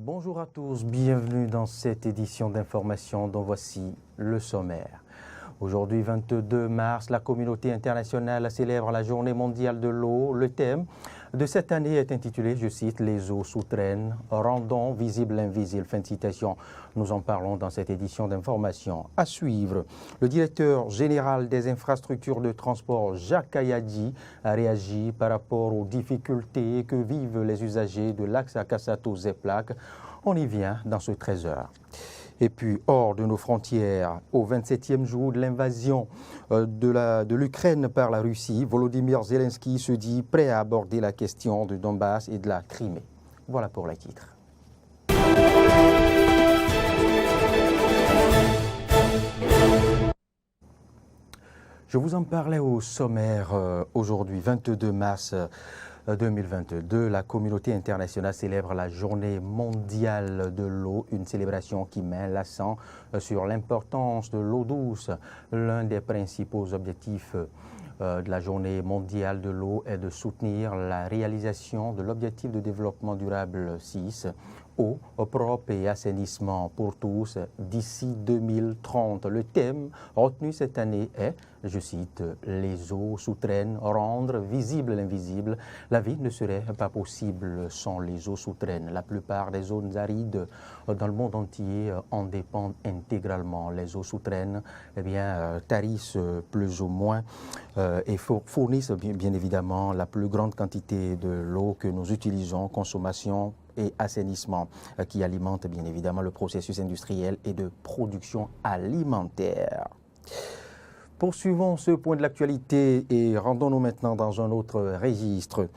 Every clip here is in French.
Bonjour à tous, bienvenue dans cette édition d'information dont voici le sommaire. Aujourd'hui, 22 mars, la communauté internationale célèbre la Journée mondiale de l'eau. Le thème de cette année est intitulé, je cite, « Les eaux souterraines, rendons visible l'invisible ». Fin de citation. Nous en parlons dans cette édition d'information. À suivre, le directeur général des infrastructures de transport, Jacques Kayadji, a réagi par rapport aux difficultés que vivent les usagers de l'axe Akassato-Zeplak. On y vient dans ce 13h. Et puis, hors de nos frontières, au 27e jour de l'invasion de l'Ukraine par la Russie, Volodymyr Zelensky se dit prêt à aborder la question du Donbass et de la Crimée. Voilà pour les titres. Je vous en parlais au sommaire aujourd'hui, 22 mars 2022, la communauté internationale célèbre la Journée mondiale de l'eau, une célébration qui met l'accent sur l'importance de l'eau douce. L'un des principaux objectifs de la Journée mondiale de l'eau est de soutenir la réalisation de l'objectif de développement durable 6, eau propre et assainissement pour tous d'ici 2030. Le thème retenu cette année est, je cite, « Les eaux souterraines, rendre visible l'invisible ». La vie ne serait pas possible sans les eaux souterraines. La plupart des zones arides dans le monde entier en dépendent intégralement. Les eaux souterraines tarissent plus ou moins et fournissent bien évidemment la plus grande quantité de l'eau que nous utilisons, consommation et assainissement, qui alimente bien évidemment le processus industriel et de production alimentaire. Poursuivons ce point de l'actualité et rendons-nous maintenant dans un autre registre,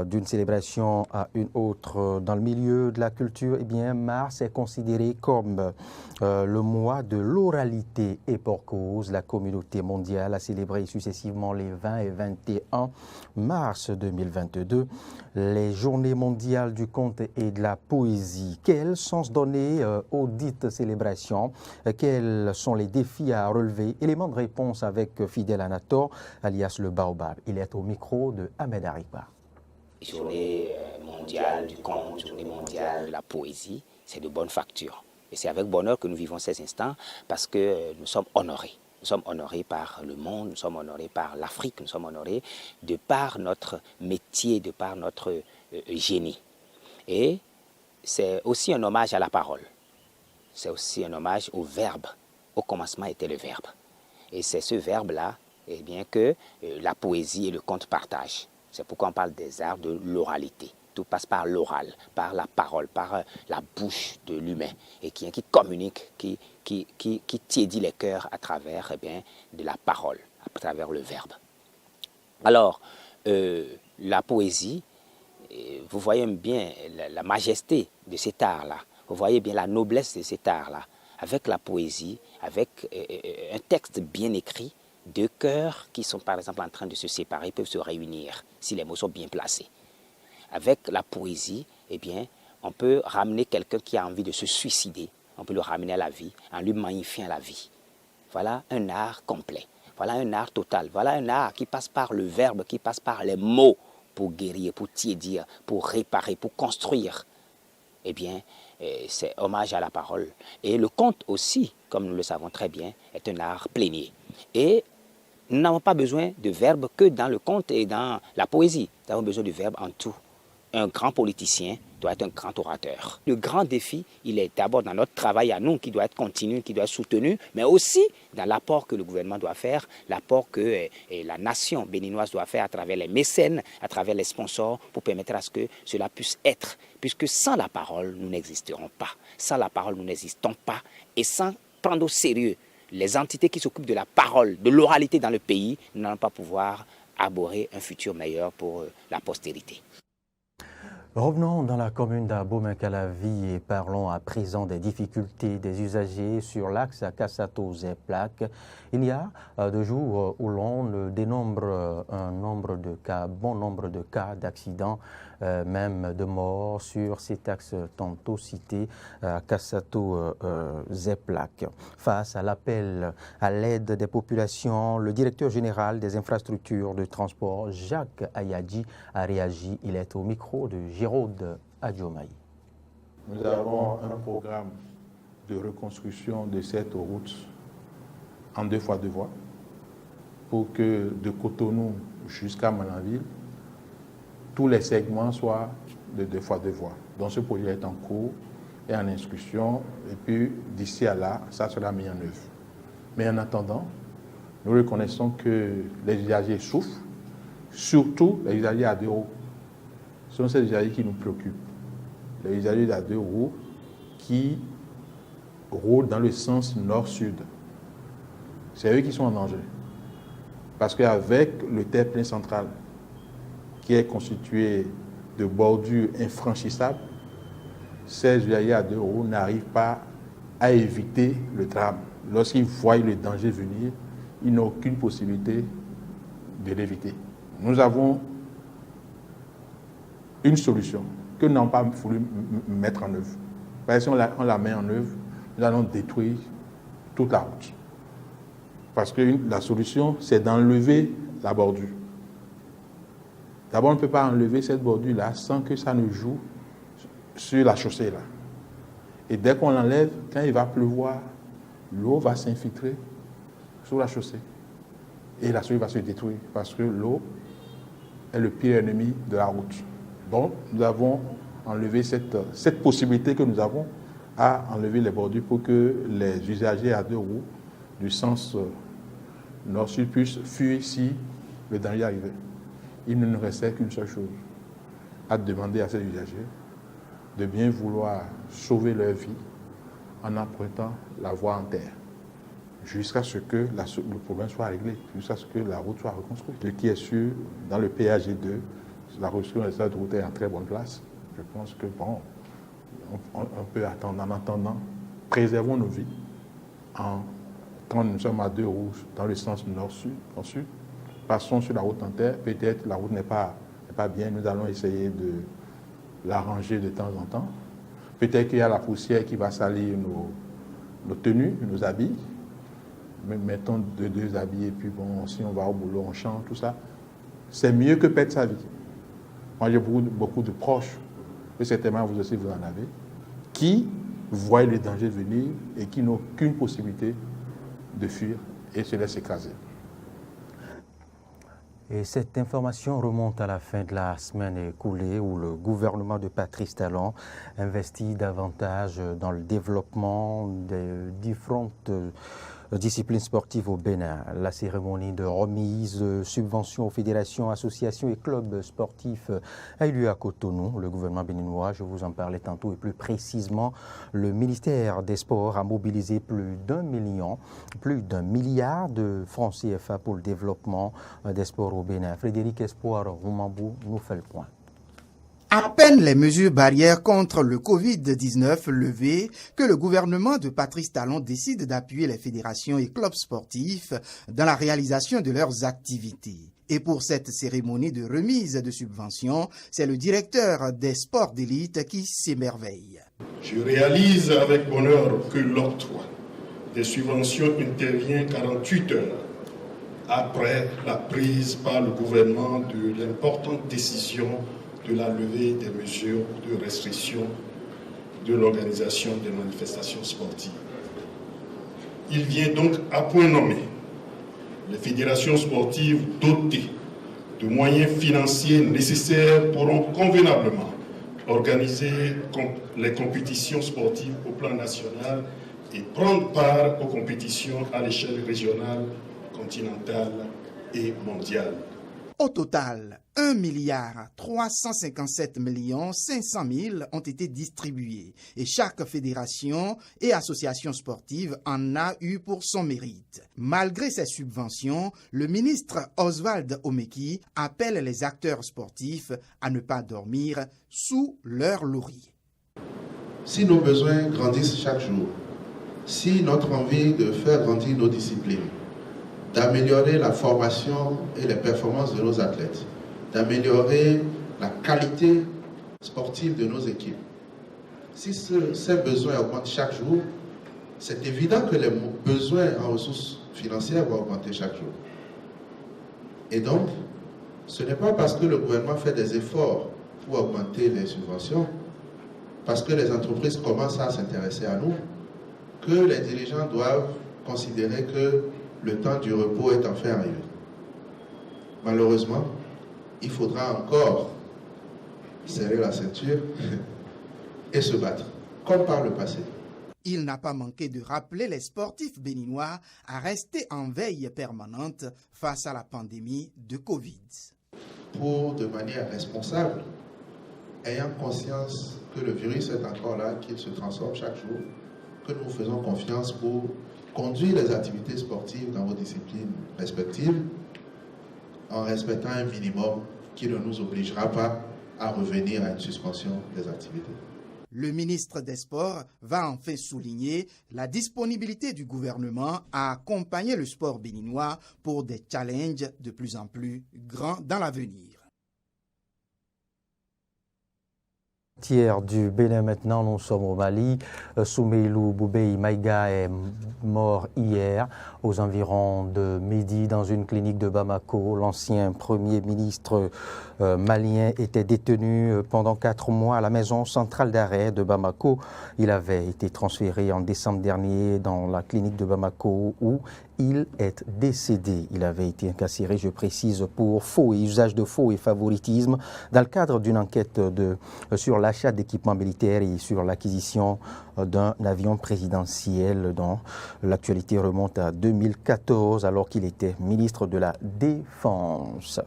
d'une célébration à une autre. Dans le milieu de la culture, mars est considéré comme le mois de l'oralité et pour cause. La communauté mondiale a célébré successivement les 20 et 21 mars 2022 les journées mondiales du conte et de la poésie. Quel sens donner aux dites célébrations? Quels sont les défis à relever? Élément de réponse avec Fidel Anator, alias le Baobab. Il est au micro de Ahmed Ariba. Journée mondiale du conte, journée mondiale de la poésie, c'est de bonne facture. Et c'est avec bonheur que nous vivons ces instants parce que nous sommes honorés. Nous sommes honorés par le monde, nous sommes honorés par l'Afrique, nous sommes honorés de par notre métier, de par notre génie. Et c'est aussi un hommage à la parole. C'est aussi un hommage au verbe. Au commencement était le verbe. Et c'est ce verbe-là que la poésie et le conte partagent. C'est pourquoi on parle des arts de l'oralité. Tout passe par l'oral, par la parole, par la bouche de l'humain, et qui communique, qui tiédit les cœurs à travers de la parole, à travers le verbe. Alors, la poésie, vous voyez bien la majesté de cet art-là, vous voyez bien la noblesse de cet art-là. Avec la poésie, avec un texte bien écrit, deux cœurs qui sont par exemple en train de se séparer peuvent se réunir si les mots sont bien placés. Avec la poésie, on peut ramener quelqu'un qui a envie de se suicider, on peut le ramener à la vie en lui magnifiant la vie. Voilà un art complet, voilà un art total, voilà un art qui passe par le verbe, qui passe par les mots pour guérir, pour tiédir, pour réparer, pour construire. C'est hommage à la parole. Et le conte aussi, comme nous le savons très bien, est un art plénier. Et nous n'avons pas besoin de verbe que dans le conte et dans la poésie. Nous avons besoin de verbe en tout. Un grand politicien doit être un grand orateur. Le grand défi, il est d'abord dans notre travail à nous, qui doit être continu, qui doit être soutenu, mais aussi dans l'apport que le gouvernement doit faire, l'apport que la nation béninoise doit faire à travers les mécènes, à travers les sponsors, pour permettre à ce que cela puisse être. Puisque sans la parole, nous n'existerons pas. Sans la parole, nous n'existons pas. Et sans prendre au sérieux les entités qui s'occupent de la parole, de l'oralité dans le pays, nous n'allons pas pouvoir arborer un futur meilleur pour la postérité. Revenons dans la commune d'Abomey-Calavi et parlons à présent des difficultés des usagers sur l'axe Akassato-Zeplak. Il y a 2 jours où l'on dénombre bon nombre de cas d'accidents, même de morts sur cet axe tantôt cité Akassato-Zeplak. Face à l'appel à l'aide des populations, le directeur général des infrastructures de transport, Jacques Kayadji, a réagi. Il est au micro de Giraude Adjomaï. nous avons un programme de reconstruction de cette route en 2 fois 2 voies pour que de Cotonou jusqu'à Manaville, tous les segments soient de 2 fois 2 voies. Donc ce projet est en cours et en instruction et puis d'ici à là, ça sera mis en œuvre. Mais en attendant, nous reconnaissons que les usagers souffrent, surtout les usagers à 2 roues. Ce sont ces usagers qui nous préoccupent. Les usagers à 2 roues qui roulent dans le sens nord-sud. C'est eux qui sont en danger. Parce qu'avec le terre-plein central, qui est constitué de bordures infranchissables, ces usagers à 2 roues n'arrivent pas à éviter le drame. Lorsqu'ils voient le danger venir, ils n'ont aucune possibilité de l'éviter. Nous avons une solution que nous n'avons pas voulu mettre en œuvre. Parce que si on la met en œuvre, nous allons détruire toute la route. Parce que la solution, c'est d'enlever la bordure. D'abord, on ne peut pas enlever cette bordure-là sans que ça ne joue sur la chaussée là. Et dès qu'on l'enlève, quand il va pleuvoir, l'eau va s'infiltrer sur la chaussée. Et la chaussée va se détruire parce que l'eau est le pire ennemi de la route. Donc, nous avons enlevé cette possibilité que nous avons à enlever les bordures pour que les usagers à 2 roues du sens nord-sud puissent fuir si le danger arrivait. Il ne nous restait qu'une seule chose, à demander à ces usagers de bien vouloir sauver leur vie en empruntant la voie en terre, jusqu'à ce que le problème soit réglé, jusqu'à ce que la route soit reconstruite. Ce qui est sûr, dans le PAG2, la reconstruction de cette route est en très bonne place. Je pense que, bon, on peut attendre. En attendant, préservons nos vies. Quand nous sommes à 2 roues dans le sens nord-sud, passons sur la route en terre. Peut-être la route n'est pas bien, nous allons essayer de l'arranger de temps en temps. Peut-être qu'il y a la poussière qui va salir nos tenues, nos habits. Mettons 2 habits et puis bon, si on va au boulot, on chante, tout ça. C'est mieux que perdre sa vie. Moi, j'ai beaucoup de proches, et certainement vous aussi vous en avez, qui voient le danger venir et qui n'ont aucune possibilité de fuir et se laissent écraser. Et cette information remonte à la fin de la semaine écoulée où le gouvernement de Patrice Talon investit davantage dans le développement des différentes disciplines sportives au Bénin. La cérémonie de remise de subventions aux fédérations, associations et clubs sportifs a eu lieu à Cotonou. Le gouvernement béninois, je vous en parlais tantôt, et plus précisément, le ministère des Sports a mobilisé plus d'1 milliard de francs CFA pour le développement des sports au Bénin. Frédéric Espoir Roumambou nous fait le point. À peine les mesures barrières contre le Covid-19 levées que le gouvernement de Patrice Talon décide d'appuyer les fédérations et clubs sportifs dans la réalisation de leurs activités. Et pour cette cérémonie de remise de subventions, c'est le directeur des sports d'élite qui s'émerveille. Je réalise avec bonheur que l'octroi des subventions intervient 48 heures après la prise par le gouvernement de l'importante décision de la levée des mesures de restriction de l'organisation des manifestations sportives. Il vient donc à point nommé les fédérations sportives dotées de moyens financiers nécessaires pourront convenablement organiser les compétitions sportives au plan national et prendre part aux compétitions à l'échelle régionale, continentale et mondiale. Au total, 1,357 500 000 ont été distribués et chaque fédération et association sportive en a eu pour son mérite. Malgré ces subventions, le ministre Oswald Omeki appelle les acteurs sportifs à ne pas dormir sous leur laurier. Si nos besoins grandissent chaque jour, si notre envie de faire grandir nos disciplines, d'améliorer la formation et les performances de nos athlètes, d'améliorer la qualité sportive de nos équipes. Si ces besoins augmentent chaque jour, c'est évident que les besoins en ressources financières vont augmenter chaque jour. Et donc, ce n'est pas parce que le gouvernement fait des efforts pour augmenter les subventions parce que les entreprises commencent à s'intéresser à nous, que les dirigeants doivent considérer que le temps du repos est enfin arrivé. Malheureusement, il faudra encore serrer la ceinture et se battre, comme par le passé. Il n'a pas manqué de rappeler les sportifs béninois à rester en veille permanente face à la pandémie de Covid. Pour, de manière responsable, ayant conscience que le virus est encore là, qu'il se transforme chaque jour, que nous faisons confiance pour conduire les activités sportives dans vos disciplines respectives en respectant un minimum qui ne nous obligera pas à revenir à une suspension des activités. Le ministre des Sports va enfin souligner la disponibilité du gouvernement à accompagner le sport béninois pour des challenges de plus en plus grands dans l'avenir. Tiers du Bénin maintenant, nous sommes au Mali. Soumeilou Boubei Maïga est mort hier aux environs de midi dans une clinique de Bamako. L'ancien premier ministre malien était détenu pendant 4 mois à la maison centrale d'arrêt de Bamako. Il avait été transféré en décembre dernier dans la clinique de Bamako où il est décédé. Il avait été incarcéré, je précise, pour faux et usage de faux et favoritisme dans le cadre d'une enquête sur l'achat d'équipements militaires et sur l'acquisition d'un avion présidentiel dont l'actualité remonte à 2014 alors qu'il était ministre de la Défense.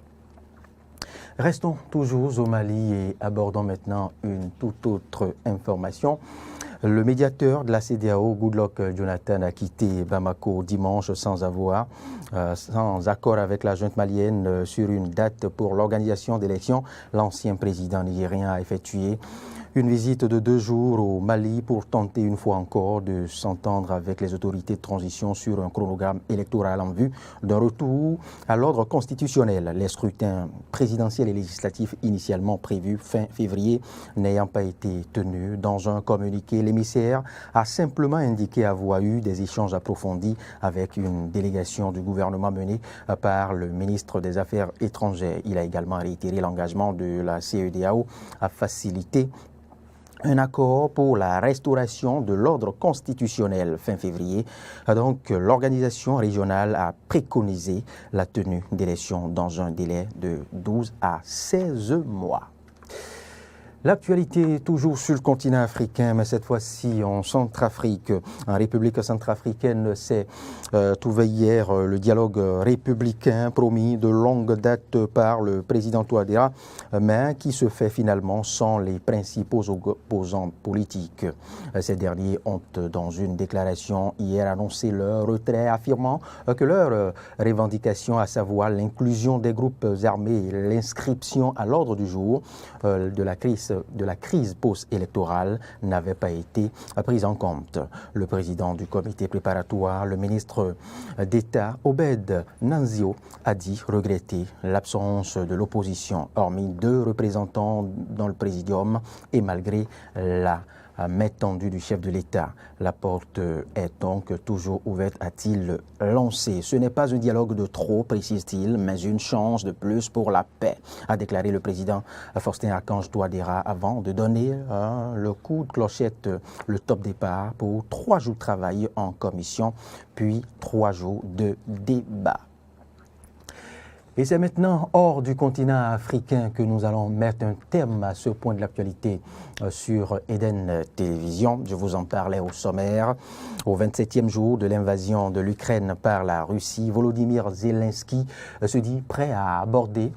Restons toujours au Mali et abordons maintenant une toute autre information. Le médiateur de la CEDEAO, Goodluck Jonathan, a quitté Bamako dimanche sans accord avec la junte malienne sur une date pour l'organisation d'élections. L'ancien président nigérien a effectué une visite de 2 jours au Mali pour tenter une fois encore de s'entendre avec les autorités de transition sur un chronogramme électoral en vue d'un retour à l'ordre constitutionnel. Les scrutins présidentiels et législatifs initialement prévus fin février n'ayant pas été tenus. Dans un communiqué, l'émissaire a simplement indiqué avoir eu des échanges approfondis avec une délégation du gouvernement menée par le ministre des Affaires étrangères. Il a également réitéré l'engagement de la CEDEAO à faciliter un accord pour la restauration de l'ordre constitutionnel fin février. Donc, l'organisation régionale a préconisé la tenue d'élections dans un délai de 12 à 16 mois. L'actualité toujours sur le continent africain, mais cette fois-ci en Centrafrique. En République centrafricaine, s'est ouvert hier le dialogue républicain promis de longue date par le président Touadéra, mais qui se fait finalement sans les principaux opposants politiques. Ces derniers ont, dans une déclaration hier, annoncé leur retrait, affirmant que leur revendication, à savoir l'inclusion des groupes armés et l'inscription à l'ordre du jour de la crise post-électorale n'avait pas été prise en compte. Le président du comité préparatoire, le ministre d'État Obed Nanzio, a dit regretter l'absence de l'opposition, hormis 2 représentants dans le présidium et malgré la main tendue du chef de l'État. La porte est donc toujours ouverte, a-t-il lancé. Ce n'est pas un dialogue de trop, précise-t-il, mais une chance de plus pour la paix, a déclaré le président Faustin-Archange Touadéra avant de donner le coup de clochette, le top départ pour 3 jours de travail en commission, puis 3 jours de débat. Et c'est maintenant hors du continent africain que nous allons mettre un terme à ce point de l'actualité sur Eden Télévision. Je vous en parlais au sommaire. Au 27e jour de l'invasion de l'Ukraine par la Russie, Volodymyr Zelensky se dit prêt à aborder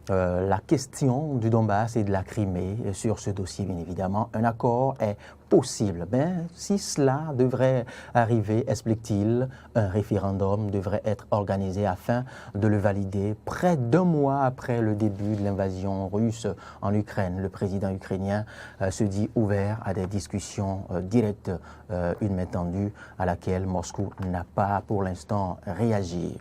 la question du Donbass et de la Crimée. Sur ce dossier, bien évidemment, un accord est possible. Mais si cela devrait arriver, explique-t-il, un référendum devrait être organisé afin de le valider près d'1 mois après le début de l'invasion russe en Ukraine. Le président ukrainien se dit ouvert à des discussions directes, une main tendue à laquelle Moscou n'a pas pour l'instant réagi.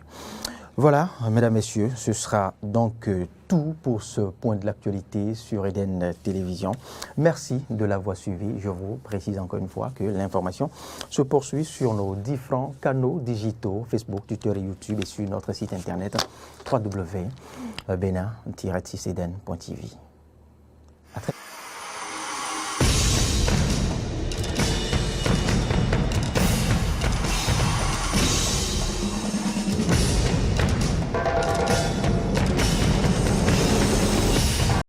Voilà, mesdames, messieurs, ce sera donc tout pour ce point de l'actualité sur Eden Télévision. Merci de l'avoir suivi. Je vous précise encore une fois que l'information se poursuit sur nos différents canaux digitaux, Facebook, Twitter et YouTube, et sur notre site internet www.benin-eden.tv.